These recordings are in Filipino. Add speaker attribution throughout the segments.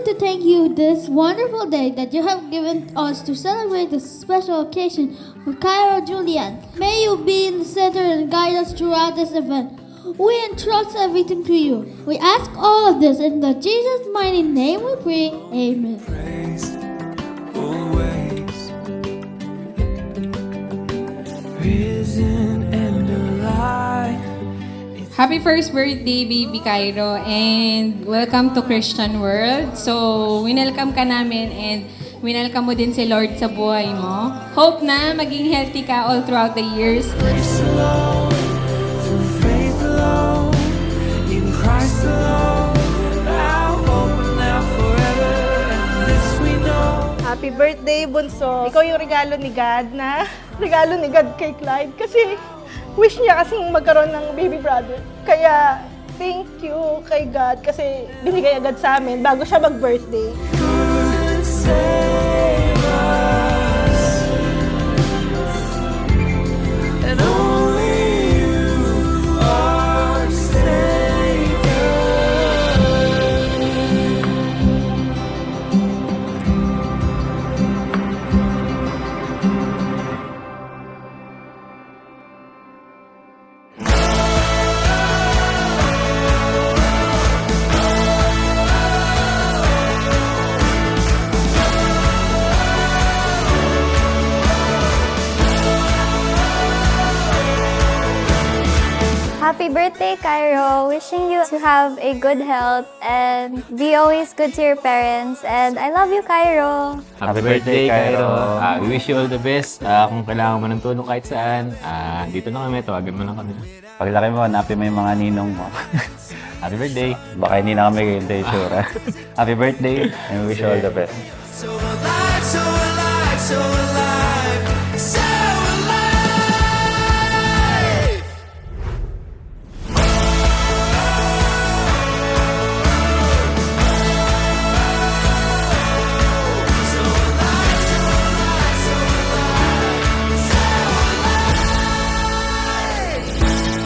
Speaker 1: wanted to thank you this wonderful day that you have given us to celebrate this special occasion with Cairo Julian. May you be in the center and guide us throughout this event. We entrust everything to you. We ask all of this in the Jesus' mighty name we pray. Amen.
Speaker 2: Praised always, risen and alive.
Speaker 3: Happy first birthday, Baby Cairo, and welcome to Christian World. So, winelcome ka namin and winelcome mo din si Lord sa buhay mo. Hope na maging healthy ka all throughout the years.
Speaker 2: Grace alone, through faith alone, in Christ alone. Now, hope and now forever, and this we know.
Speaker 4: Happy birthday, Bunso. Ikaw yung regalo ni God na regalo ni God kay Clyde kasi wish niya kasing magkaroon ng baby brother. Kaya thank you kay God kasi binigay agad sa amin bago siya mag-birthday.
Speaker 2: Couldn't save us, and only you are Savior.
Speaker 5: Happy birthday, Cairo. Wishing you to have a good health and be always good to your parents. And I love you, Cairo.
Speaker 6: Happy birthday, Cairo. We wish you all the best. Kung kailangan mo ng tulong kahit saan, dito na kami, tawagan mo lang kami.
Speaker 7: Paglaki mo, hanapin mo yung mga ninong mo.
Speaker 6: Happy birthday.
Speaker 7: Baka hindi na kami hindi sure. Happy birthday and we wish you all the best.
Speaker 2: So alive, so alive, so alive, so alive.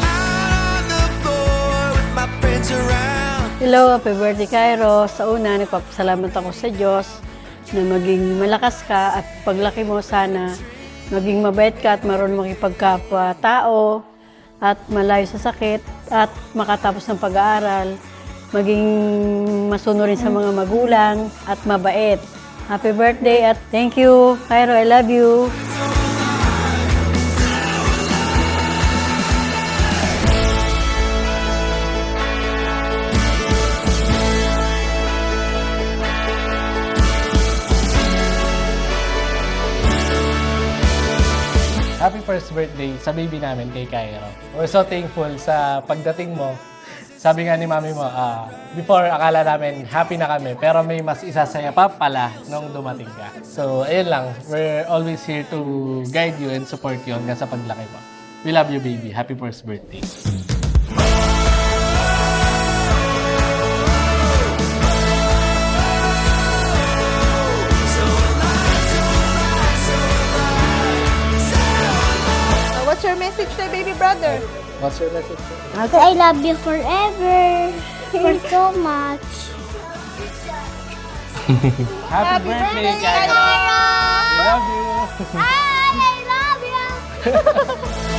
Speaker 2: Out on the floor with my friends around.
Speaker 8: Hello, happy birthday, Cairo. Sa una, nagpapasalamat ako sa Diyos na maging malakas ka at paglaki mo sana maging mabait ka at marunong makipagkapwa-tao at malayo sa sakit at makatapos ng pag-aaral, maging masunurin sa mga magulang at mabait. Happy birthday at thank you, Cairo. I love you.
Speaker 9: Happy first birthday sa baby namin kay Cairo. We're so thankful sa pagdating mo. Sabi nga ni mami mo, before akala namin happy na kami, pero may mas isasaya pa pala nung dumating ka. So, ayun lang. We're always here to guide you and support you hanggang sa paglaki mo. We love you, baby. Happy first birthday.
Speaker 4: What's your message to baby brother?
Speaker 9: What's your message?
Speaker 1: I love you forever. For so much.
Speaker 9: Happy birthday, Cairo! We love you!
Speaker 1: I love you.